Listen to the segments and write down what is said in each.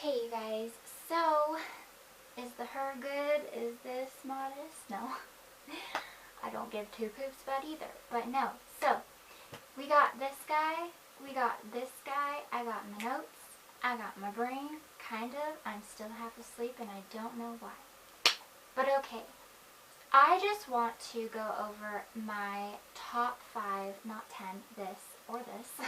Hey you guys, so is the hair good? Is this modest? No. I don't give two poops about either, but no. So, we got this guy, we got this guy, I got my notes, I got my brain, kind of. I'm still half asleep and I don't know why. But okay, I just want to go over my top 5, not 10, this or this,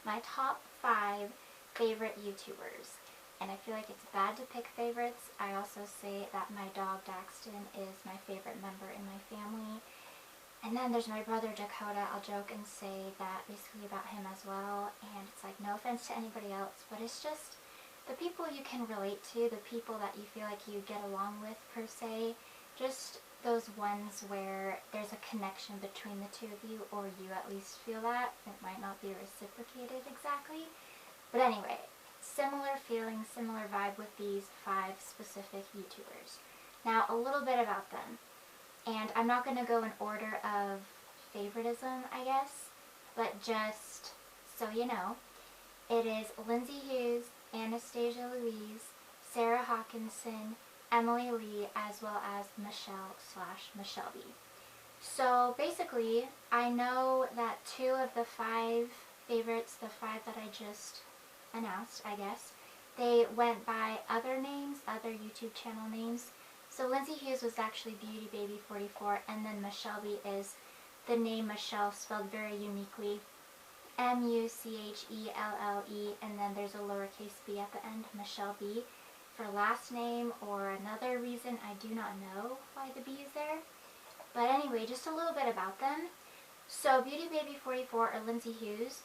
my top 5 favorite YouTubers. And I feel like it's bad to pick favorites. I also say that my dog Daxton is my favorite member in my family. And then there's my brother Dakota. I'll joke and say that basically about him as well. And it's like, no offense to anybody else, but it's just the people you can relate to, the people that you feel like you get along with per se. Just those ones where there's a connection between the two of you, or you at least feel that. It might not be reciprocated exactly. But anyway, similar feeling, similar vibe with these 5 specific YouTubers. Now, a little bit about them. And I'm not going to go in order of favoritism, I guess, but just so you know, it is Lindsey Hughes, Anastasjia Louise, Sarah Hawkinson, Emily Lee, as well as Muchelleb. So basically, I know that 2 of the 5 favorites, the 5 that I just announced, I guess, they went by other names, other YouTube channel names. So Lindsey Hughes was actually Beauty Baby 44, and then Muchelleb is the name Michelle spelled very uniquely, Muchelle, and then there's a lowercase b at the end, Muchelleb. For last name or another reason, I do not know why the B is there. But anyway, just a little bit about them. So Beauty Baby 44 or Lindsey Hughes,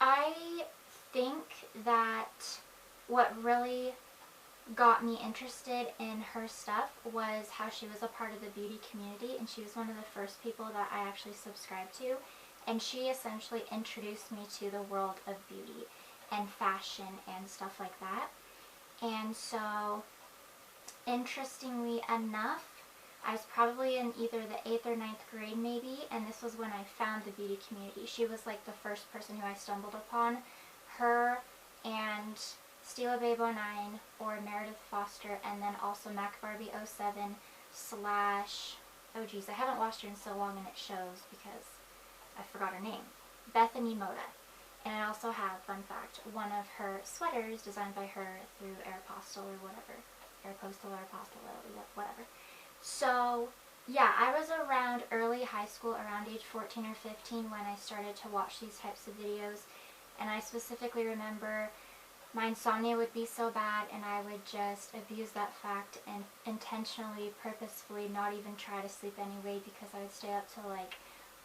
I think that what really got me interested in her stuff was how she was a part of the beauty community, and she was one of the first people that I actually subscribed to, and she essentially introduced me to the world of beauty and fashion and stuff like that. And so, interestingly enough, I was probably in either the 8th or 9th grade maybe, and this was when I found the beauty community. She was like the first person who I stumbled upon. Her and Steela Babe 09 or Meredith Foster, and then also MacBarbie 07 slash, oh geez, I haven't watched her in so long and it shows because I forgot her name, Bethany Moda. And I also have, fun fact, one of her sweaters designed by her through Aeropostale or whatever. Aeropostale, whatever. So, yeah, I was around early high school, around age 14 or 15 when I started to watch these types of videos. And I specifically remember my insomnia would be so bad and I would just abuse that fact and intentionally, purposefully not even try to sleep anyway, because I would stay up till like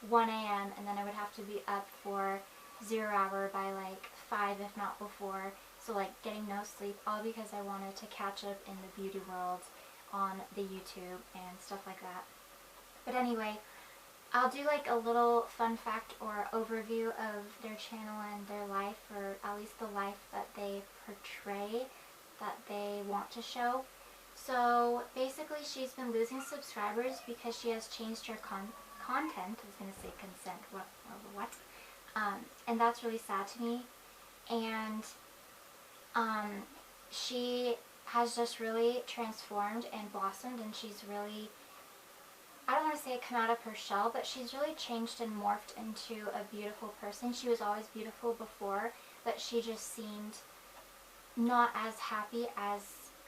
1 a.m. and then I would have to be up for 0 hour by like 5 if not before. So like getting no sleep, all because I wanted to catch up in the beauty world on the YouTube and stuff like that. But anyway, I'll do like a little fun fact or overview of their channel and their life, or at least the life that they portray, that they want to show. So basically she's been losing subscribers because she has changed her content. I was going to say consent, what? And that's really sad to me. And she has just really transformed and blossomed, and she's really, I don't want to say come out of her shell, but she's really changed and morphed into a beautiful person. She was always beautiful before, but she just seemed not as happy as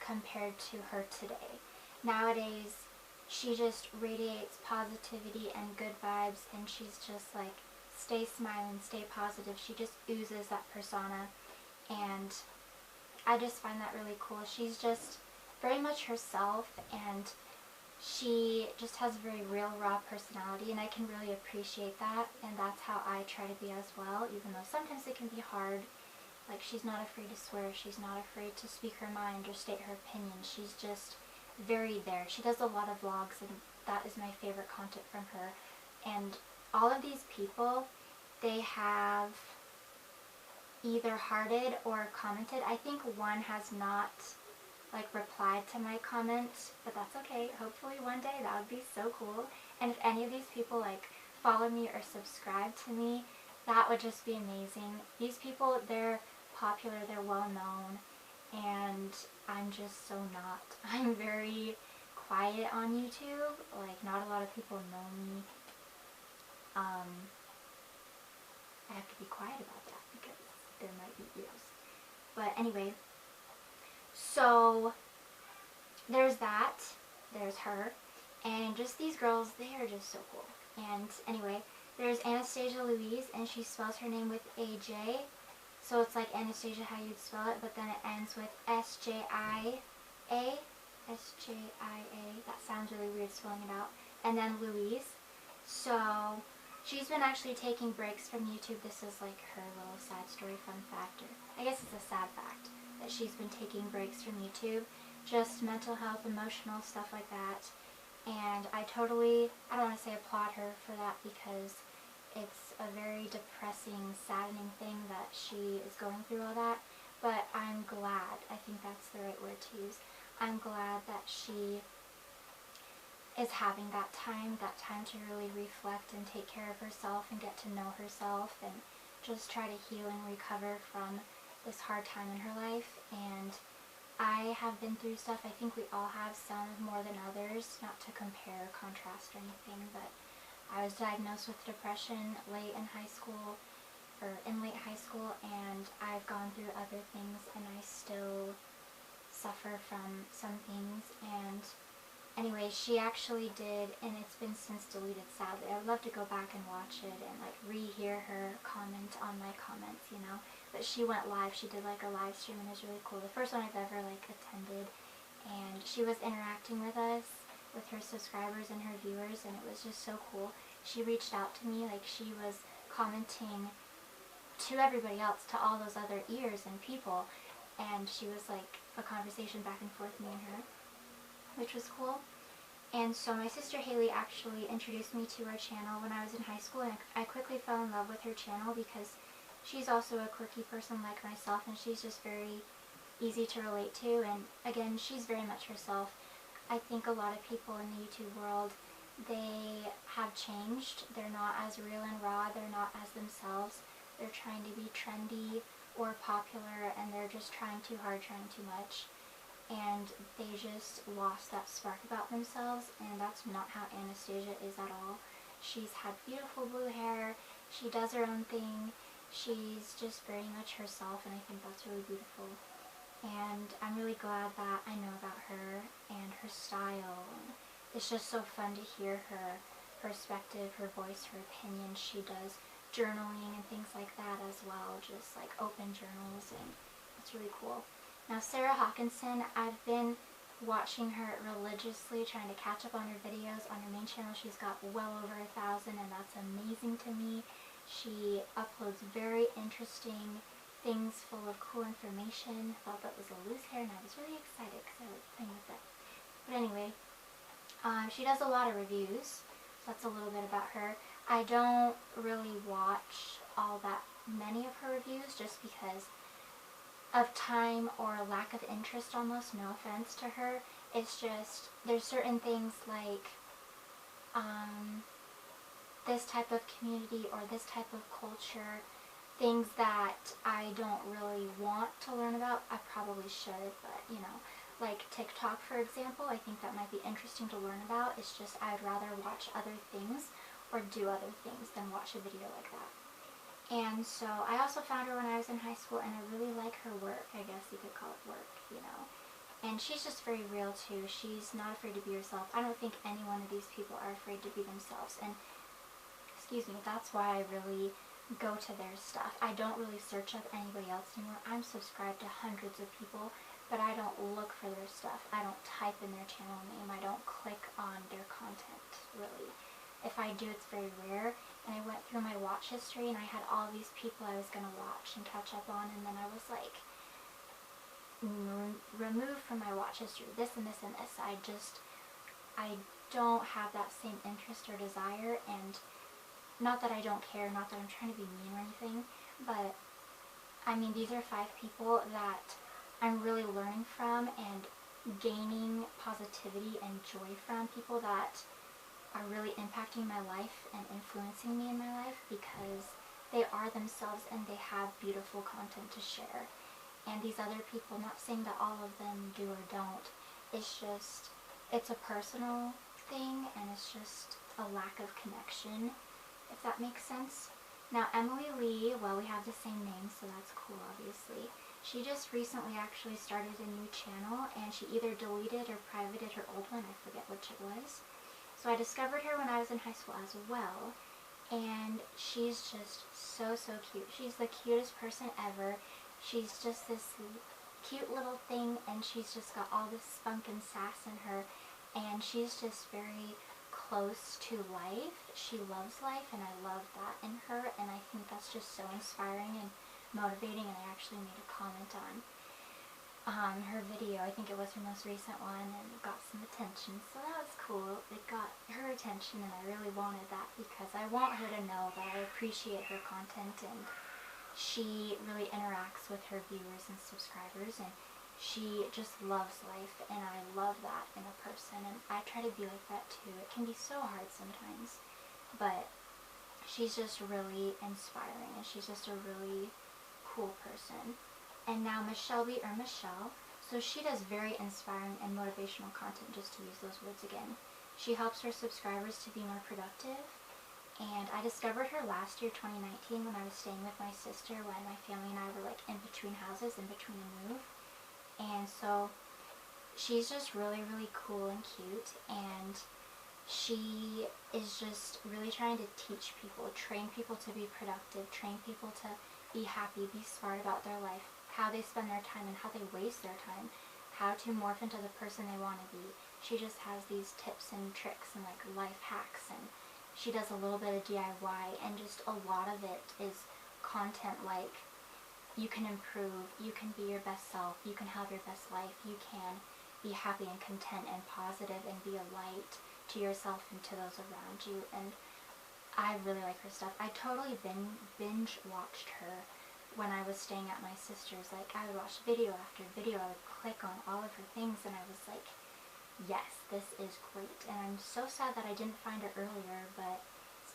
compared to her today. Nowadays, she just radiates positivity and good vibes, and she's just like, stay smiling, stay positive. She just oozes that persona, and I just find that really cool. She's just very much herself, and she just has a very real, raw personality, and I can really appreciate that, and that's how I try to be as well, even though sometimes it can be hard. Like, she's not afraid to swear, she's not afraid to speak her mind or state her opinion. She's just very there. She does a lot of vlogs, and that is my favorite content from her. And all of these people, they have either hearted or commented. I think one has not like replied to my comments, but that's okay. Hopefully one day that would be so cool. And if any of these people like follow me or subscribe to me, that would just be amazing. These people, they're popular, they're well known, and I'm just so not. I'm very quiet on YouTube. Like, not a lot of people know me. I have to be quiet about that because there might be ears. But anyway, so there's that. There's her. And just these girls, they are just so cool. And anyway, there's Anastasjia Louise, and she spells her name with A-J. So it's like Anastasia, how you'd spell it, but then it ends with S-J-I-A. S-J-I-A. That sounds really weird spelling it out. And then Louise. So she's been actually taking breaks from YouTube. This is like her little side story fun fact. Or I guess it's a sad fact that she's been taking breaks from YouTube. Just mental health, emotional, stuff like that. And I don't want to say applaud her for that because it's a very depressing, saddening thing that she is going through all that. But I'm glad, I think that's the right word to use, I'm glad that she is having that time to really reflect and take care of herself and get to know herself and just try to heal and recover from this hard time in her life. And I have been through stuff. I think we all have, some more than others, not to compare or contrast or anything, but I was diagnosed with depression in late high school, and I've gone through other things, and I still suffer from some things. And anyway, she actually did, and it's been since deleted, sadly. I would love to go back and watch it and like rehear her comment on my comments, you know. But she went live. She did like a live stream, and it was really cool. The first one I've ever like attended, and she was interacting with us, with her subscribers and her viewers, and it was just so cool. She reached out to me, like she was commenting to everybody else, to all those other ears and people, and she was like a conversation back and forth, me and her, which was cool. And so my sister Haley actually introduced me to her channel when I was in high school, and I quickly fell in love with her channel because she's also a quirky person like myself, and she's just very easy to relate to. And again, she's very much herself. I think a lot of people in the YouTube world, they have changed. They're not as real and raw. They're not as themselves. They're trying to be trendy or popular, and they're just trying too hard, trying too much. And they just lost that spark about themselves, and that's not how Anastasjia is at all. She's had beautiful blue hair. She does her own thing. She's just very much herself, and I think that's really beautiful. And I'm really glad that I know about her and her style. And it's just so fun to hear her perspective, her voice, her opinion. She does journaling and things like that as well, just like open journals, and it's really cool. Now Sarah Hawkinson, I've been watching her religiously, trying to catch up on her videos. On her main channel, she's got well over 1,000, and that's amazing to me. She uploads very interesting things full of cool information. I thought that was a loose hair, and I was really excited because I like playing with it. But anyway, she does a lot of reviews, so that's a little bit about her. I don't really watch all that many of her reviews just because of time or lack of interest almost, no offense to her. It's just, there's certain things like this type of community or this type of culture, things that I don't really want to learn about. I probably should, but you know, like TikTok for example, I think that might be interesting to learn about. It's just I'd rather watch other things or do other things than watch a video like that. And so I also found her when I was in high school, and I really like her work. I guess you could call it work, you know. And she's just very real too. She's not afraid to be herself. I don't think any one of these people are afraid to be themselves. And excuse me, that's why I really go to their stuff. I don't really search up anybody else anymore. I'm subscribed to hundreds of people, but I don't look for their stuff. I don't type in their channel name. I don't click on their content, really. If I do, it's very rare. And I went through my watch history, and I had all these people I was going to watch and catch up on, and then I was like, removed from my watch history, this and this and this. I don't have that same interest or desire, and not that I don't care, not that I'm trying to be mean or anything, but I mean, these are 5 people that I'm really learning from and gaining positivity and joy from, people that are really impacting my life and influencing me in my life because they are themselves and they have beautiful content to share. and these other people, not saying that all of them do or don't, it's just, it's a personal thing, and it's just a lack of connection, if that makes sense. Now, Emily Lee, well, we have the same name, so that's cool, obviously. She just recently actually started a new channel, and she either deleted or privated her old one, I forget which it was. So I discovered her when I was in high school as well, and she's just so, so cute. She's the cutest person ever. She's just this cute little thing, and she's just got all this spunk and sass in her, and she's just very close to life. She loves life, and I love that in her, and I think that's just so inspiring and motivating, and I actually made a comment on her video. I think it was her most recent one, and it got some attention, so that was cool. It got her attention, and I really wanted that because I want her to know that I appreciate her content, and she really interacts with her viewers and subscribers, and she just loves life, and I love that in a person, and I try to be like that too. It can be so hard sometimes, but she's just really inspiring, and she's just a really cool person. And now Muchelleb, or Michelle, so she does very inspiring and motivational content, just to use those words again. She helps her subscribers to be more productive, and I discovered her last year, 2019, when I was staying with my sister, when my family and I were like in between houses, in between a move. And so she's just really, really cool and cute, and she is just really trying to teach people, train people to be productive, train people to be happy, be smart about their life, how they spend their time and how they waste their time, how to morph into the person they want to be. She just has these tips and tricks and like life hacks, and she does a little bit of DIY, and just a lot of it is content like, you can improve, you can be your best self, you can have your best life, you can be happy and content and positive and be a light to yourself and to those around you. And I really like her stuff. I totally binge watched her when I was staying at my sister's. Like, I would watch video after video, I would click on all of her things, and I was like, yes, this is great. And I'm so sad that I didn't find her earlier, but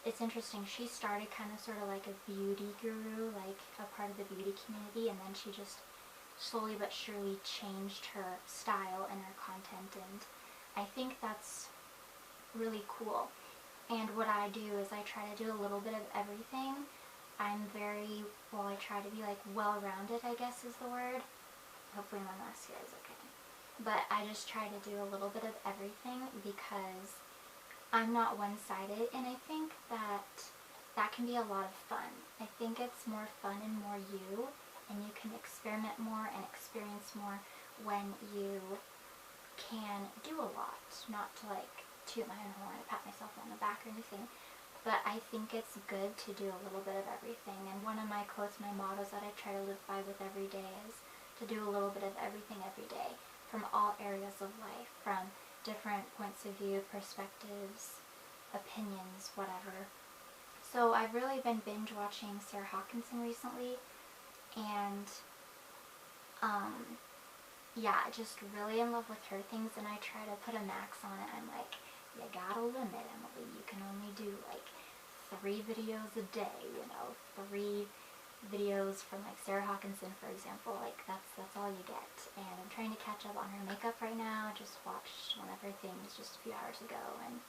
it's interesting. She started kind of sort of like a beauty guru, like a part of the beauty community, and then she just slowly but surely changed her style and her content, and I think that's really cool. And what I do is I try to do a little bit of everything. I'm very, well, I try to be like well-rounded, I guess is the word. Hopefully my mascara is okay. But I just try to do a little bit of everything because I'm not one-sided, and I think that that can be a lot of fun. I think it's more fun and more you, and you can experiment more and experience more when you can do a lot. Not to like toot my own horn or pat myself on the back or anything, but I think it's good to do a little bit of everything. And one of my quotes, my mottos that I try to live by with every day is to do a little bit of everything every day, from all areas of life, from different points of view, perspectives, opinions, whatever. So I've really been binge watching Sarah Hawkinson recently, and yeah, just really in love with her things, and I try to put a max on it. I'm like, you got a limit, Emily. You can only do like 3 videos a day, you know, 3 videos from like Sarah Hawkinson, for example. Like that's all you get. And I'm trying to catch up on her makeup right now. I just watched one of her things just a few hours ago, and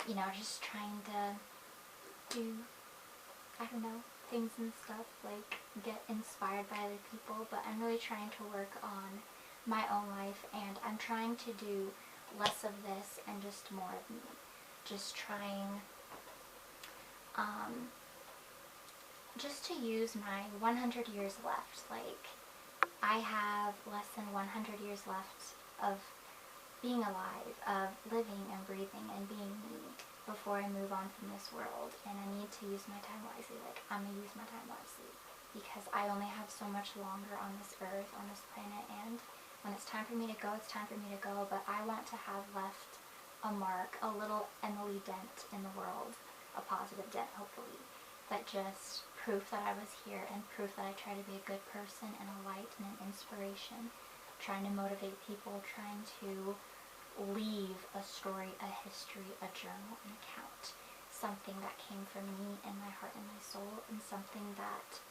you know, just trying to do, I don't know, things and stuff, like get inspired by other people. But I'm really trying to work on my own life, and I'm trying to do less of this and just more of me. Just trying just to use my 100 years left. Like, I have less than 100 years left of being alive, of living and breathing and being me before I move on from this world, and I need to use my time wisely. Like, I'm gonna use my time wisely because I only have so much longer on this earth, on this planet, and when it's time for me to go, it's time for me to go. But I want to have left a mark, a little Emily dent in the world, a positive dent, hopefully, that just proof that I was here, and proof that I try to be a good person and a light and an inspiration, trying to motivate people, trying to leave a story, a history, a journal, an account, something that came from me and my heart and my soul, and something that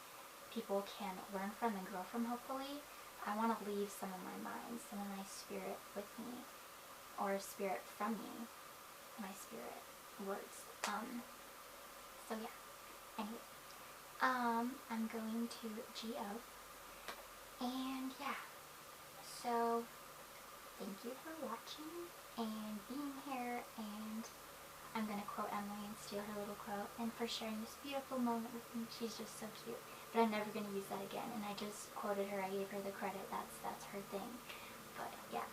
people can learn from and grow from, hopefully, I want to leave some of my mind, some of my spirit with me, or spirit from me, my spirit words. So yeah, anyway, I'm going to GO, and yeah, so thank you for watching and being here, and I'm going to quote Emily and steal her little quote, and for sharing this beautiful moment with me. She's just so cute. But I'm never going to use that again, and I just quoted her. I gave her the credit. That's her thing. But yeah,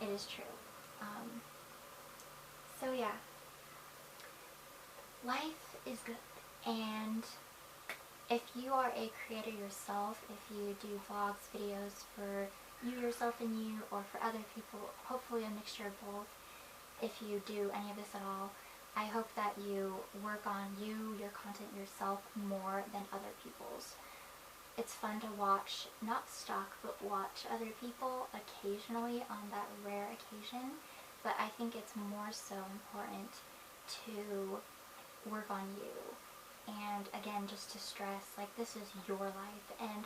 it is true. So yeah, life is good, and if you are a creator yourself, if you do vlogs, videos for you, yourself, and you, or for other people, hopefully a mixture of both, if you do any of this at all, I hope that you work on you, your content yourself, more than other people's. It's fun to watch, not stalk, but watch other people occasionally on that rare occasion, but I think it's more so important to work on you. And again, just to stress, like, this is your life, and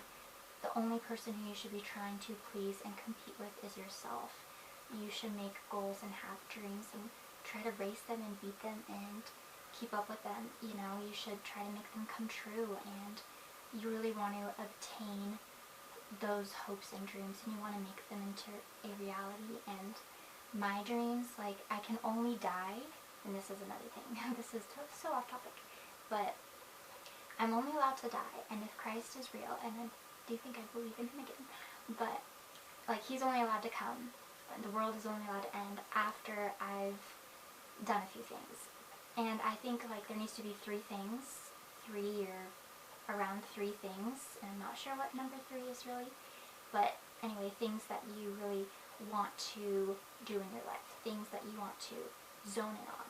the only person who you should be trying to please and compete with is yourself. You should make goals and have dreams and try to race them and beat them and keep up with them. You know, you should try to make them come true, and you really want to obtain those hopes and dreams, and you want to make them into a reality. And my dreams, like, I can only die, and this is another thing, this is so off topic, but I'm only allowed to die, and if Christ is real, and I do think I believe in him again, but like, he's only allowed to come, the world is only allowed to end after I've done a few things. And I think, like, there needs to be three things, around three things, and I'm not sure what number 3 is really, but anyway, things that you really want to do in your life, things that you want to zone in on.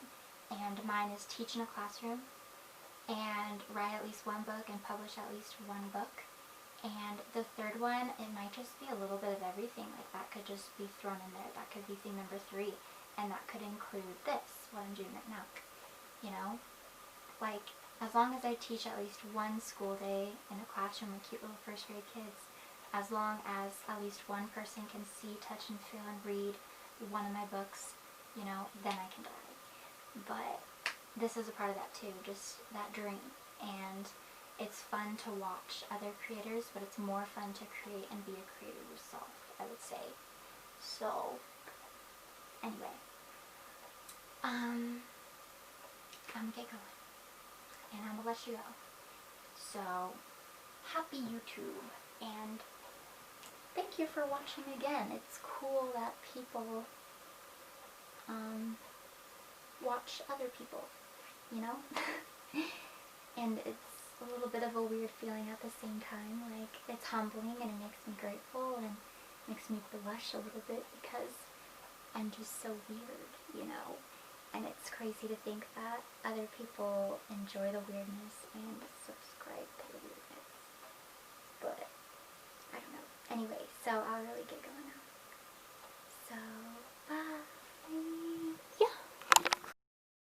And mine is teach in a classroom, and write at least one book and publish at least one book. And the third one, it might just be a little bit of everything. Like, that could just be thrown in there. That could be thing number 3. And that could include this, what I'm doing right now. You know? Like, as long as I teach at least one school day in a classroom with cute little first grade kids, as long as at least one person can see, touch, and feel and read one of my books, you know, then I can die. But this is a part of that too, just that dream. And it's fun to watch other creators, but it's more fun to create and be a creator yourself, I would say. So, anyway, I'm gonna get going, and I'm gonna let you go. So, happy YouTube, and thank you for watching again. It's cool that people watch other people, you know? And it's a little bit of a weird feeling at the same time. Like, it's humbling, and it makes me grateful, and makes me blush a little bit because I'm just so weird, you know? And it's crazy to think that other people enjoy the weirdness and subscribe to the weirdness. But, I don't know. Anyway, so I'll really get going.